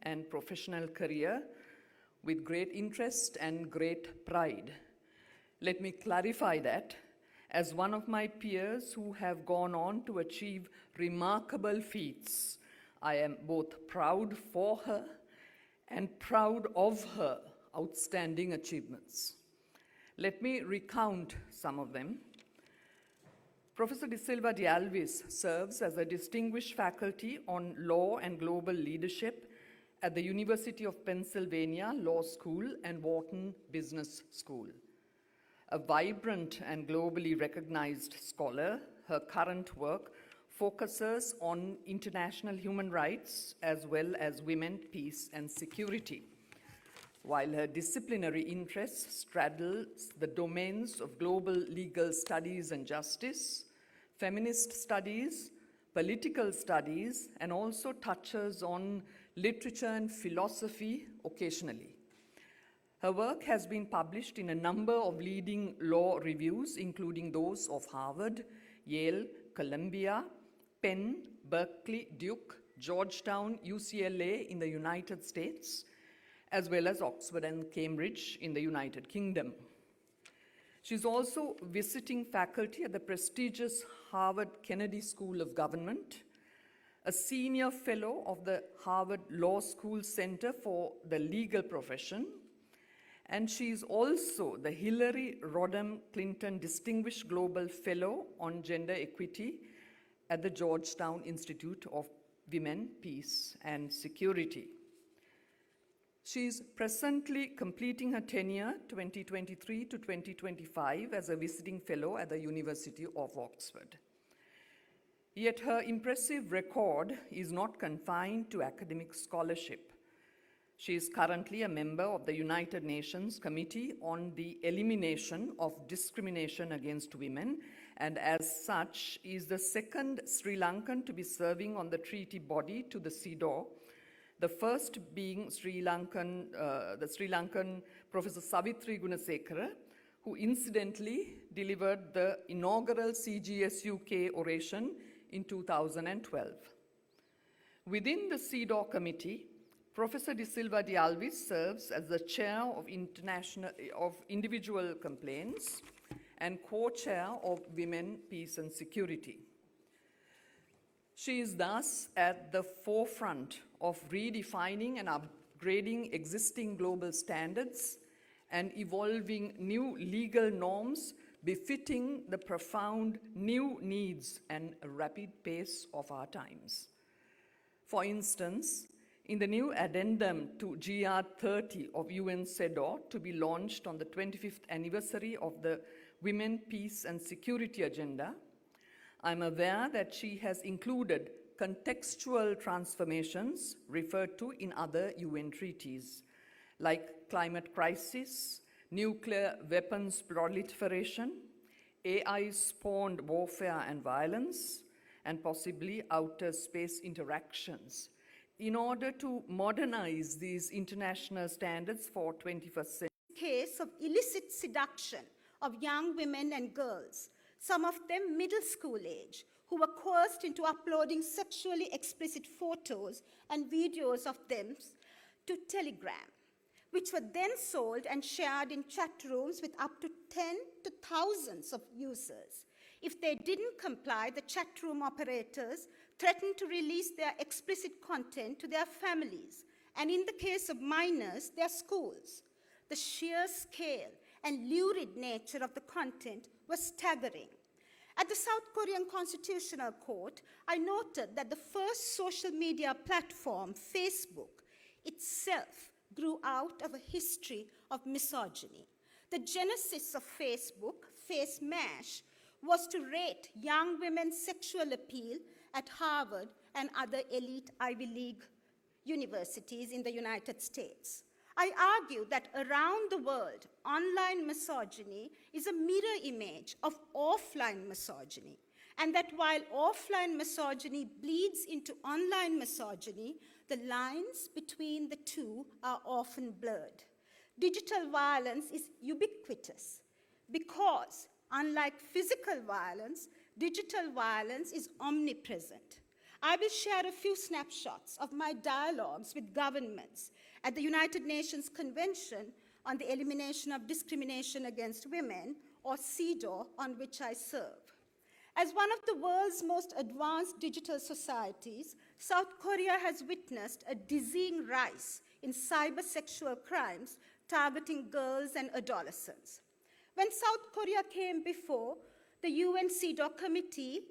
and professional career with great interest and great pride. Let me clarify that. As one of my peers who have gone on to achieve remarkable feats, I am both proud for her and proud of her outstanding achievements. Let me recount some of them. Professor Silva de Alwis serves as a distinguished faculty on law and global leadership at the University of Pennsylvania Law School and Wharton Business School. A vibrant and globally recognized scholar, her current work focuses on international human rights as well as women, peace, and security, while her disciplinary interests straddles the domains of global legal studies and justice, feminist studies, political studies, and also touches on literature and philosophy occasionally. Her work has been published in a number of leading law reviews, including those of Harvard, Yale, Columbia, Penn, Berkeley, Duke, Georgetown, UCLA in the United States, as well as Oxford and Cambridge in the United Kingdom. She's also visiting faculty at the prestigious Harvard Kennedy School of Government, a senior fellow of the Harvard Law School Center for the Legal Profession, and she is also the Hillary Rodham Clinton Distinguished Global Fellow on Gender Equity at the Georgetown Institute of Women, Peace, and Security. She is presently completing her tenure 2023 to 2025 as a visiting fellow at the University of Oxford. Yet her impressive record is not confined to academic scholarship. She is currently a member of the United Nations Committee on the Elimination of Discrimination Against Women, and as such is the second Sri Lankan to be serving on the treaty body to the CEDAW, the first being the Sri Lankan Professor Savitri Gunasekara, who incidentally delivered the inaugural CGS UK Oration in 2012. Within the CEDAW committee, Professor De Silva de Alwis serves as the chair of individual complaints and co-chair of Women, Peace and Security. She is thus at the forefront of redefining and upgrading existing global standards and evolving new legal norms befitting the profound new needs and rapid pace of our times. For instance, in the new addendum to GR 30 of UN CEDAW to be launched on the 25th anniversary of the Women, Peace and Security Agenda, I'm aware that she has included contextual transformations referred to in other UN treaties, like climate crisis, nuclear weapons proliferation, AI-spawned warfare and violence, and possibly outer space interactions, in order to modernize these international standards for 21st century. Case of illicit seduction of young women and girls, some of them middle school age, who were coerced into uploading sexually explicit photos and videos of them to Telegram, which were then sold and shared in chat rooms with up to 10 to thousands of users. If they didn't comply, the chat room operators threatened to release their explicit content to their families, and in the case of minors, their schools. The sheer scale and lurid nature of the content was staggering. At the South Korean Constitutional Court, I noted that the first social media platform, Facebook, itself grew out of a history of misogyny. The genesis of Facebook, FaceMash, was to rate young women's sexual appeal at Harvard and other elite Ivy League universities in the United States. I argue that around the world, online misogyny is a mirror image of offline misogyny, and that while offline misogyny bleeds into online misogyny, the lines between the two are often blurred. Digital violence is ubiquitous because, unlike physical violence, digital violence is omnipresent. I will share a few snapshots of my dialogues with governments at the United Nations Convention on the Elimination of Discrimination Against Women, or CEDAW, on which I serve. As one of the world's most advanced digital societies, South Korea has witnessed a dizzying rise in cyber-sexual crimes targeting girls and adolescents. When South Korea came before the UN CEDAW Committee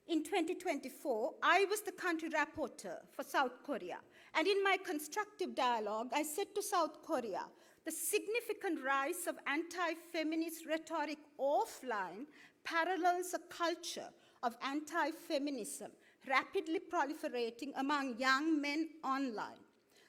in 2024, I was the country rapporteur for South Korea. And in my constructive dialogue, I said to South Korea, the significant rise of anti-feminist rhetoric offline parallels a culture of anti-feminism rapidly proliferating among young men online.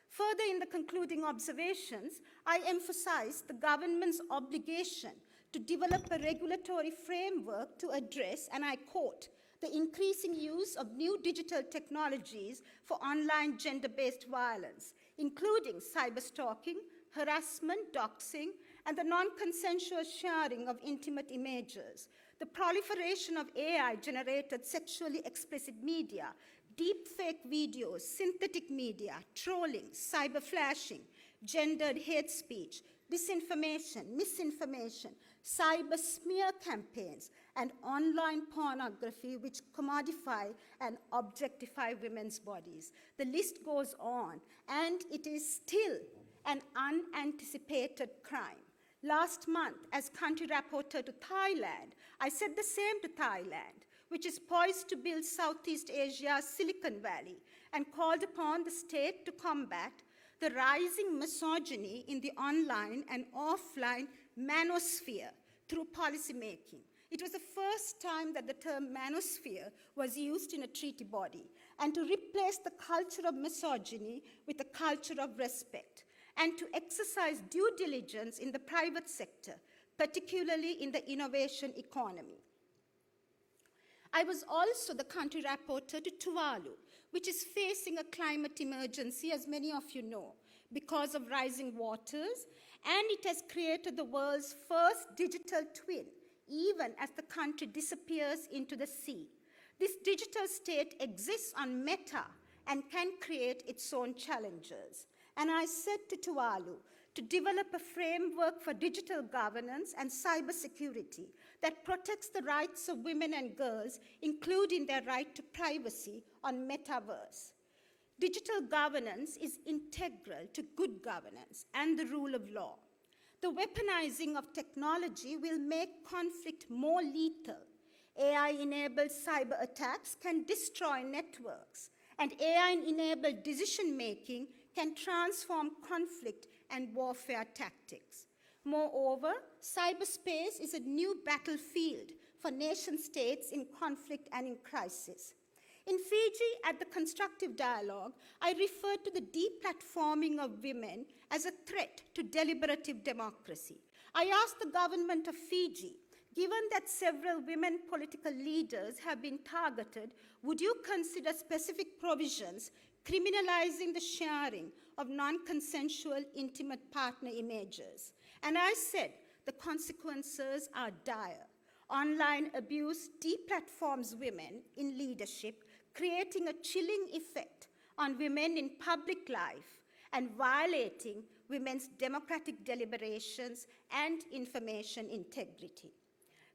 Further, in the concluding observations, I emphasized the government's obligation to develop a regulatory framework to address, and I quote, the increasing use of new digital technologies for online gender-based violence, including cyberstalking, harassment, doxing, and the non-consensual sharing of intimate images, the proliferation of AI-generated sexually explicit media, deepfake videos, synthetic media, trolling, cyber-flashing, gendered hate speech, disinformation, misinformation, cyber smear campaigns, and online pornography which commodify and objectify women's bodies. The list goes on, and it is still an unanticipated crime. Last month, as country rapporteur to Thailand, I said the same to Thailand, which is poised to build Southeast Asia's Silicon Valley, and called upon the state to combat the rising misogyny in the online and offline manosphere through policymaking. It was the first time that the term manosphere was used in a treaty body, and to replace the culture of misogyny with a culture of respect, and to exercise due diligence in the private sector, particularly in the innovation economy. I was also the country rapporteur to Tuvalu, which is facing a climate emergency, as many of you know, because of rising waters, and it has created the world's first digital twin, even as the country disappears into the sea. This digital state exists on Meta and can create its own challenges. And I said to Tuvalu to develop a framework for digital governance and cybersecurity that protects the rights of women and girls, including their right to privacy on metaverse. Digital governance is integral to good governance and the rule of law. The weaponizing of technology will make conflict more lethal. AI-enabled cyber attacks can destroy networks, and AI-enabled decision-making can transform conflict and warfare tactics. Moreover, cyberspace is a new battlefield for nation-states in conflict and in crisis. In Fiji, at the Constructive Dialogue, I referred to the deplatforming of women as a threat to deliberative democracy. I asked the government of Fiji, given that several women political leaders have been targeted, would you consider specific provisions criminalizing the sharing of non-consensual intimate partner images? And I said the consequences are dire. Online abuse deplatforms women in leadership, creating a chilling effect on women in public life and violating women's democratic deliberations and information integrity.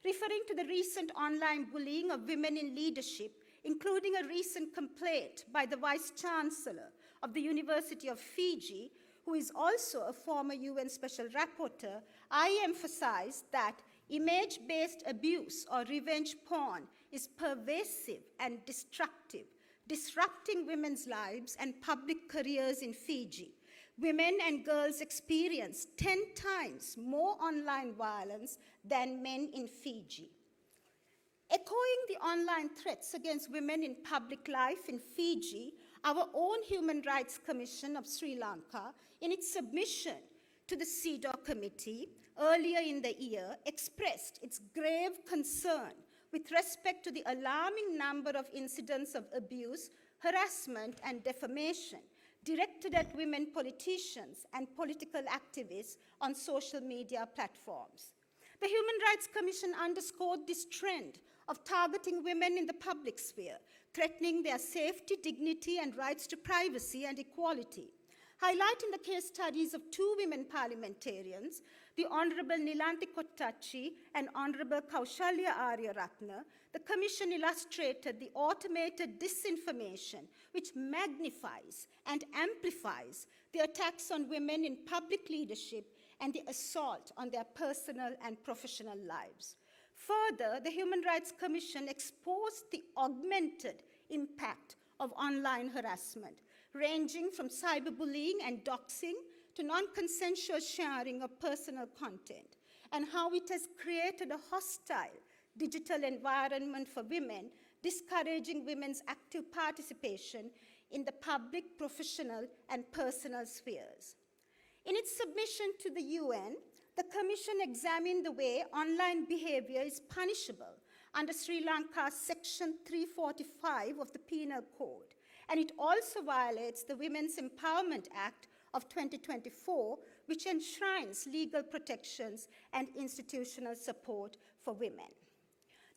Referring to the recent online bullying of women in leadership, including a recent complaint by the Vice Chancellor of the University of Fiji, who is also a former UN Special Rapporteur, I emphasized that image-based abuse or revenge porn is pervasive and destructive, disrupting women's lives and public careers in Fiji. Women and girls experience 10 times more online violence than men in Fiji. Echoing the online threats against women in public life in Fiji, our own Human Rights Commission of Sri Lanka, in its submission to the CEDAW Committee earlier in the year, expressed its grave concern with respect to the alarming number of incidents of abuse, harassment, and defamation directed at women politicians and political activists on social media platforms. The Human Rights Commission underscored this trend of targeting women in the public sphere, threatening their safety, dignity, and rights to privacy and equality. Highlighting the case studies of two women parliamentarians, the Honorable Nilanthi Kottachi and Honorable Kaushalya Aryaratne, the Commission illustrated the automated disinformation which magnifies and amplifies the attacks on women in public leadership and the assault on their personal and professional lives. Further, the Human Rights Commission exposed the augmented impact of online harassment, ranging from cyberbullying and doxing to non-consensual sharing of personal content, and how it has created a hostile digital environment for women, discouraging women's active participation in the public, professional, and personal spheres. In its submission to the UN, the Commission examined the way online behavior is punishable under Sri Lanka's Section 345 of the Penal Code, and it also violates the Women's Empowerment Act of 2024, which enshrines legal protections and institutional support for women.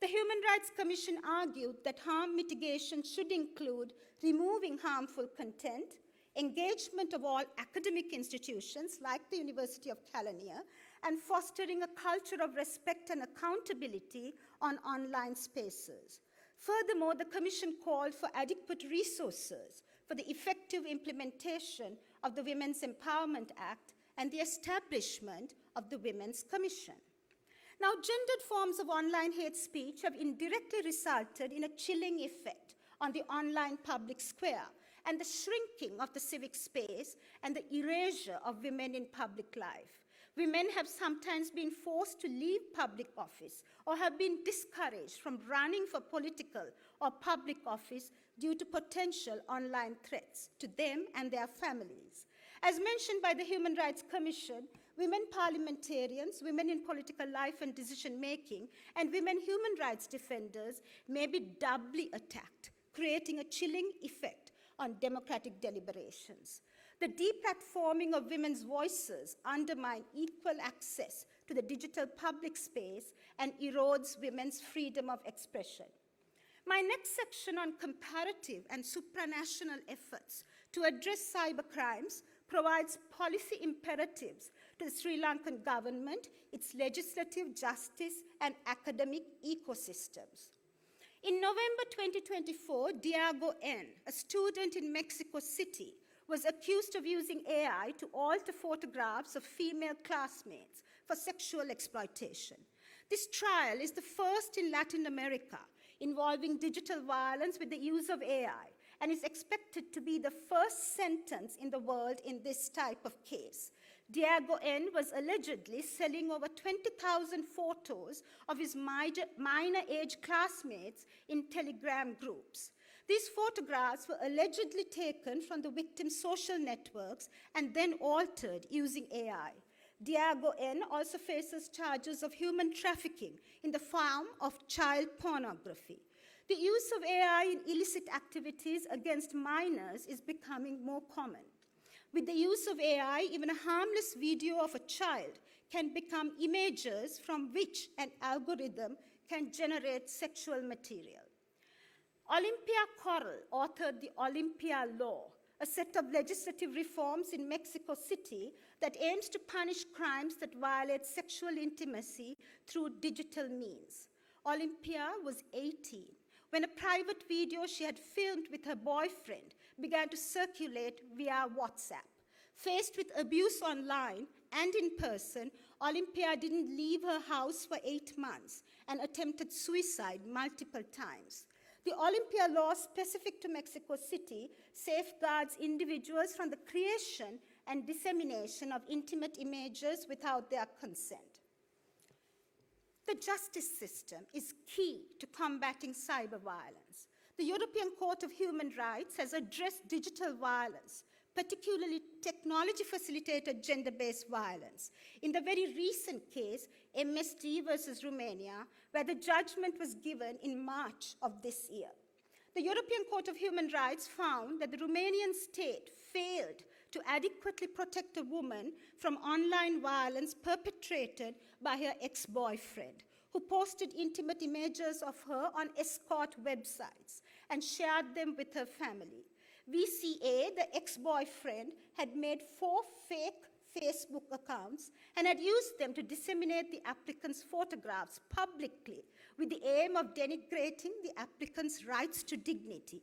The Human Rights Commission argued that harm mitigation should include removing harmful content, engagement of all academic institutions like the University of Kelaniya, and fostering a culture of respect and accountability on online spaces. Furthermore, the Commission called for adequate resources for the effective implementation of the Women's Empowerment Act and the establishment of the Women's Commission. Now, gendered forms of online hate speech have indirectly resulted in a chilling effect on the online public square and the shrinking of the civic space and the erasure of women in public life. Women have sometimes been forced to leave public office or have been discouraged from running for political or public office due to potential online threats to them and their families. As mentioned by the Human Rights Commission, women parliamentarians, women in political life and decision-making, and women human rights defenders may be doubly attacked, creating a chilling effect on democratic deliberations. The deplatforming of women's voices undermines equal access to the digital public space and erodes women's freedom of expression. My next section on comparative and supranational efforts to address cybercrimes provides policy imperatives to the Sri Lankan government, its legislative, justice, and academic ecosystems. In November 2024, Diego N., a student in Mexico City, was accused of using AI to alter photographs of female classmates for sexual exploitation. This trial is the first in Latin America involving digital violence with the use of AI, and is expected to be the first sentence in the world in this type of case. Diego N. was allegedly selling over 20,000 photos of his minor age classmates in Telegram groups. These photographs were allegedly taken from the victim's social networks and then altered using AI. Diego N. also faces charges of human trafficking in the form of child pornography. The use of AI in illicit activities against minors is becoming more common. With the use of AI, even a harmless video of a child can become images from which an algorithm can generate sexual material. Olympia Corral authored the Olympia Law, a set of legislative reforms in Mexico City that aims to punish crimes that violate sexual intimacy through digital means. Olympia was 18 when a private video she had filmed with her boyfriend began to circulate via WhatsApp. Faced with abuse online and in person, Olympia didn't leave her house for 8 months and attempted suicide multiple times. The Olympia law specific to Mexico City safeguards individuals from the creation and dissemination of intimate images without their consent. The justice system is key to combating cyber violence. The European Court of Human Rights has addressed digital violence, particularly technology-facilitated gender-based violence, in the very recent case, MSD versus Romania, where the judgment was given in March of this year. The European Court of Human Rights found that the Romanian state failed to adequately protect a woman from online violence perpetrated by her ex-boyfriend, who posted intimate images of her on escort websites, and shared them with her family. VCA, the ex-boyfriend, had made 4 fake Facebook accounts and had used them to disseminate the applicant's photographs publicly with the aim of denigrating the applicant's rights to dignity.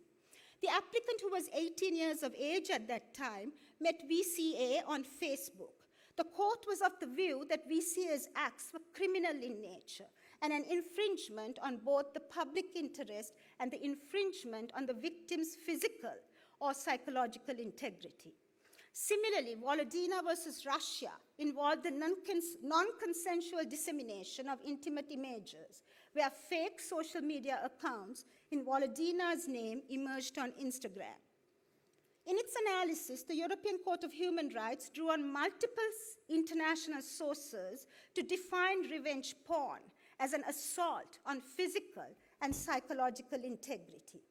The applicant, who was 18 years of age at that time, met VCA on Facebook. The court was of the view that VCA's acts were criminal in nature and an infringement on both the public interest and the infringement on the victim's physical or psychological integrity. Similarly, Volodina versus Russia involved the non-consensual dissemination of intimate images, where fake social media accounts in Volodina's name emerged on Instagram. In its analysis, the European Court of Human Rights drew on multiple international sources to define revenge porn as an assault on physical and psychological integrity.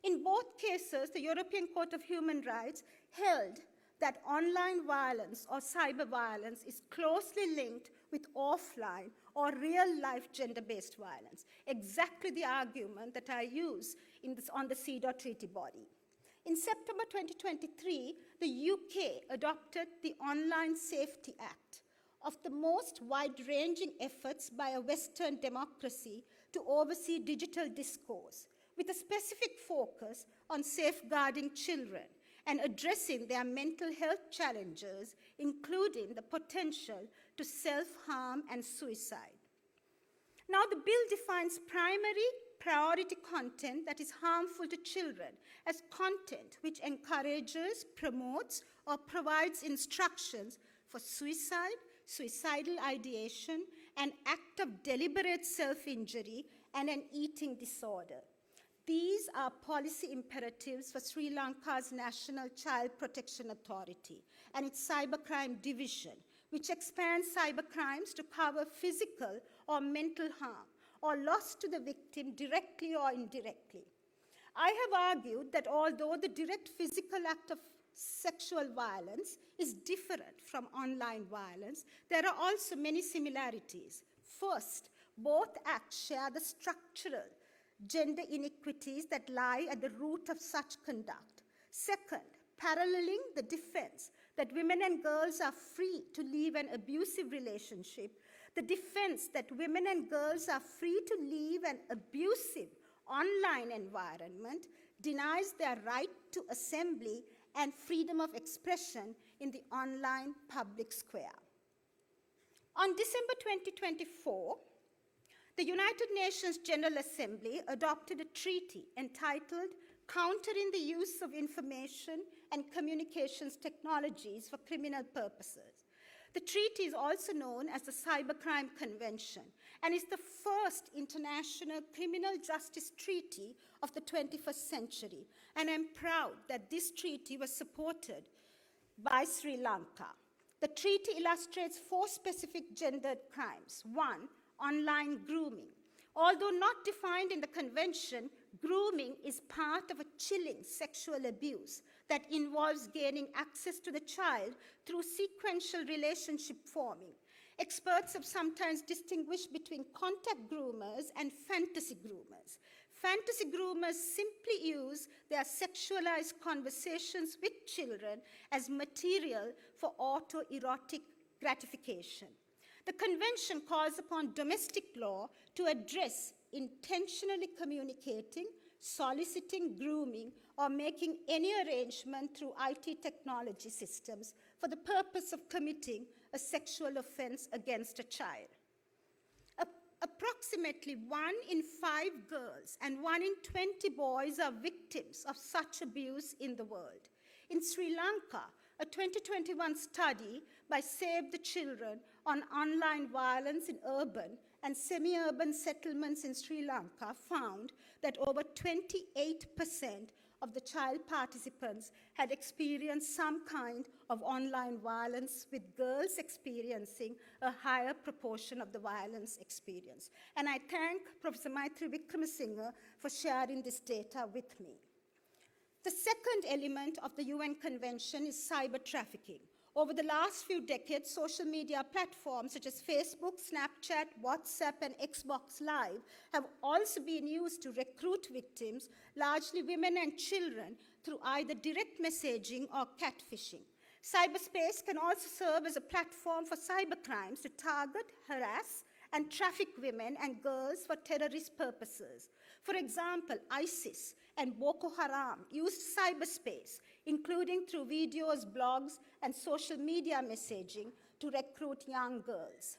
In both cases, the European Court of Human Rights held that online violence or cyber violence is closely linked with offline or real-life gender-based violence, exactly the argument that I use on the CEDAW treaty body. In September 2023, the UK adopted the Online Safety Act, of the most wide-ranging efforts by a Western democracy to oversee digital discourse, with a specific focus on safeguarding children and addressing their mental health challenges, including the potential to self-harm and suicide. Now, the bill defines primary priority content that is harmful to children as content which encourages, promotes, or provides instructions for suicide, suicidal ideation, an act of deliberate self-injury, and an eating disorder. These are policy imperatives for Sri Lanka's National Child Protection Authority and its Cybercrime Division, which expands cybercrimes to cover physical or mental harm or loss to the victim directly or indirectly. I have argued that although the direct physical act of sexual violence is different from online violence, there are also many similarities. First, both acts share the structural gender inequities that lie at the root of such conduct. Second, paralleling the defense that women and girls are free to leave an abusive relationship, the defense that women and girls are free to leave an abusive online environment denies their right to assembly and freedom of expression in the online public square. On December 2024, the United Nations General Assembly adopted a treaty entitled Countering the Use of Information and Communications Technologies for Criminal Purposes. The treaty is also known as the Cybercrime Convention and is the first international criminal justice treaty of the 21st century. And I'm proud that this treaty was supported by Sri Lanka. The treaty illustrates 4 specific gendered crimes. 1, online grooming. Although not defined in the convention, grooming is part of a chilling sexual abuse that involves gaining access to the child through sequential relationship forming. Experts have sometimes distinguished between contact groomers and fantasy groomers. Fantasy groomers simply use their sexualized conversations with children as material for autoerotic gratification. The convention calls upon domestic law to address intentionally communicating, soliciting, grooming, or making any arrangement through IT technology systems for the purpose of committing a sexual offense against a child. Approximately 1 in 5 girls and 1 in 20 boys are victims of such abuse in the world. In Sri Lanka, a 2021 study by Save the Children on online violence in urban and semi-urban settlements in Sri Lanka found that over 28% of the child participants had experienced some kind of online violence, with girls experiencing a higher proportion of the violence experience. And I thank Professor Maitri Wickramasinghe for sharing this data with me. The second element of the UN Convention is cyber trafficking, Over the last few decades, social media platforms such as Facebook, Snapchat, WhatsApp, and Xbox Live have also been used to recruit victims, largely women and children, through either direct messaging or catfishing. Cyberspace can also serve as a platform for cybercrimes to target, harass, and traffic women and girls for terrorist purposes. For example, ISIS and Boko Haram used cyberspace, including through videos, blogs, and social media messaging, to recruit young girls.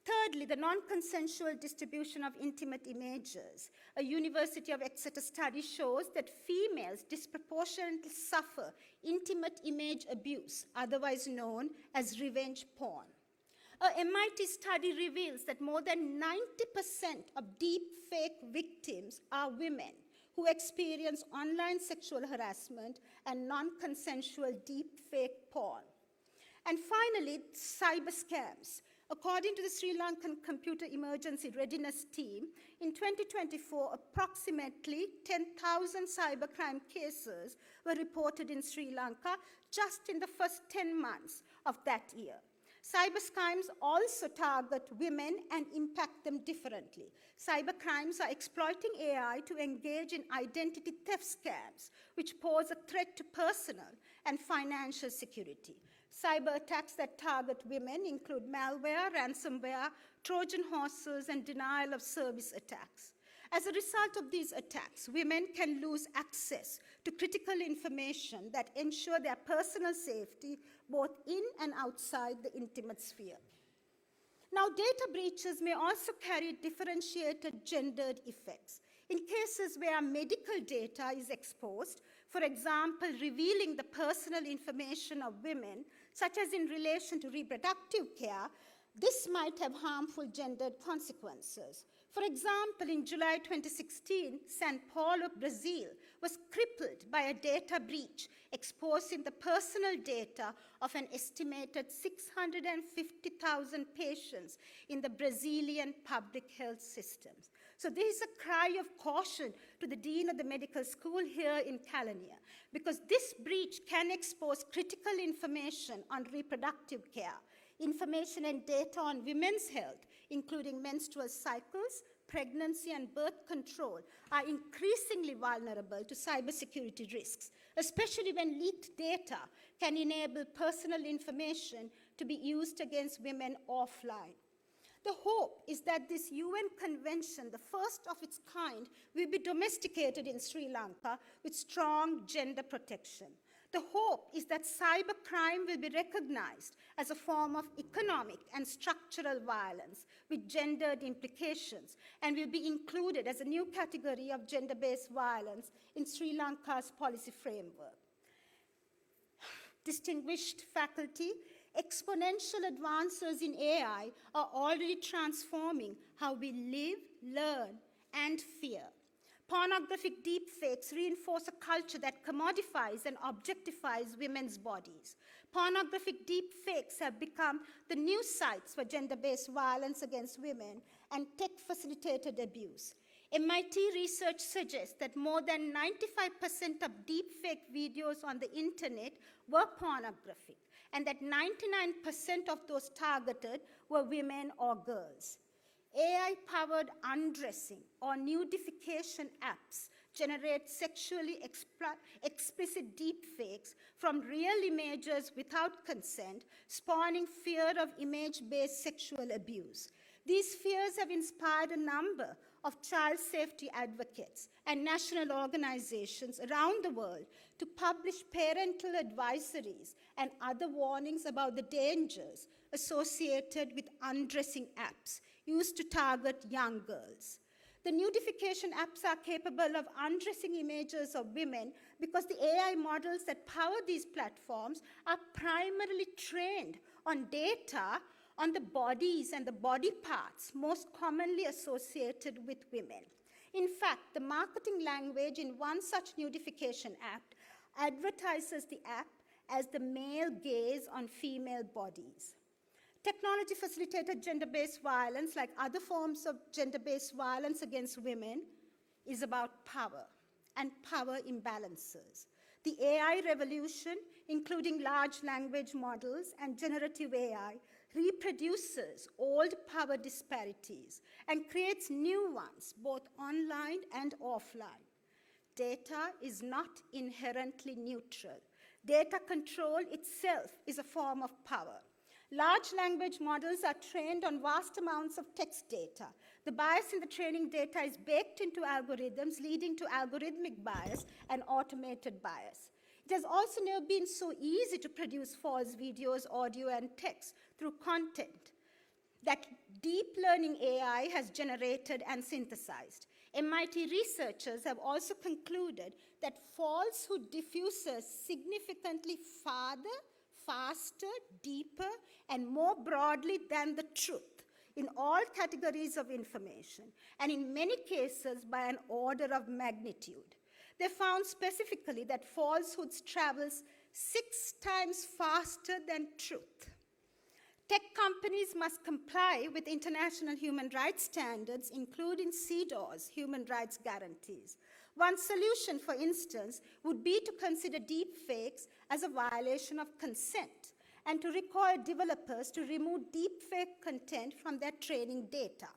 Thirdly, the non-consensual distribution of intimate images. A University of Exeter study shows that females disproportionately suffer intimate image abuse, otherwise known as revenge porn. A MIT study reveals that more than 90% of deepfake victims are women who experience online sexual harassment and non-consensual deepfake porn. And finally, cyber scams. According to the Sri Lankan Computer Emergency Readiness Team, in 2024, approximately 10,000 cybercrime cases were reported in Sri Lanka just in the first 10 months of that year. Cybercrimes also target women and impact them differently. Cybercrimes are exploiting AI to engage in identity theft scams, which pose a threat to personal and financial security. Cyber attacks that target women include malware, ransomware, Trojan horses, and denial of service attacks. As a result of these attacks, women can lose access to critical information that ensure their personal safety both in and outside the intimate sphere. Now, data breaches may also carry differentiated gendered effects. In cases where medical data is exposed, for example, revealing the personal information of women, such as in relation to reproductive care, this might have harmful gendered consequences. For example, in July 2016, São Paulo, Brazil, was crippled by a data breach exposing the personal data of an estimated 650,000 patients in the Brazilian public health systems. So this is a cry of caution to the dean of the medical school here in California, because this breach can expose critical information on reproductive care, information and data on women's health, including menstrual cycles, pregnancy, and birth control, are increasingly vulnerable to cybersecurity risks, especially when leaked data can enable personal information to be used against women offline. The hope is that this UN convention, the first of its kind, will be domesticated in Sri Lanka with strong gender protection. The hope is that cybercrime will be recognized as a form of economic and structural violence with gendered implications and will be included as a new category of gender-based violence in Sri Lanka's policy framework. Distinguished faculty, exponential advances in AI are already transforming how we live, learn, and fear. Pornographic deepfakes reinforce a culture that commodifies and objectifies women's bodies. Pornographic deepfakes have become the new sites for gender-based violence against women and tech-facilitated abuse. MIT research suggests that more than 95% of deepfake videos on the internet were pornographic, and that 99% of those targeted were women or girls. AI-powered undressing or nudification apps generate sexually explicit deepfakes from real images without consent, spawning fear of image-based sexual abuse. These fears have inspired a number of child safety advocates and national organizations around the world to publish parental advisories and other warnings about the dangers associated with undressing apps used to target young girls. The nudification apps are capable of undressing images of women because the AI models that power these platforms are primarily trained on data on the bodies and the body parts most commonly associated with women. In fact, the marketing language in one such nudification app advertises the app as the male gaze on female bodies. Technology-facilitated gender-based violence, like other forms of gender-based violence against women, is about power and power imbalances. The AI revolution, including large language models and generative AI, reproduces old power disparities and creates new ones, both online and offline. Data is not inherently neutral. Data control itself is a form of power. Large language models are trained on vast amounts of text data. The bias in the training data is baked into algorithms, leading to algorithmic bias and automated bias. It has also never been so easy to produce false videos, audio, and text through content that deep learning AI has generated and synthesized. MIT researchers have also concluded that falsehood diffuses significantly farther, faster, deeper, and more broadly than the truth in all categories of information, and in many cases by an order of magnitude. They found specifically that falsehoods travels 6 times faster than truth. Tech companies must comply with international human rights standards, including CEDAW's human rights guarantees. One solution, for instance, would be to consider deepfakes as a violation of consent and to require developers to remove deepfake content from their training data.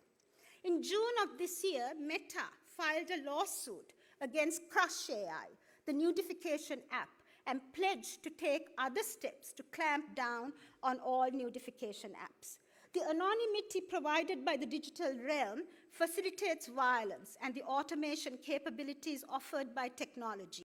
In June of this year, Meta filed a lawsuit against Crush AI, the nudification app, and pledged to take other steps to clamp down on all nudification apps. The anonymity provided by the digital realm facilitates violence and the automation capabilities offered by technology.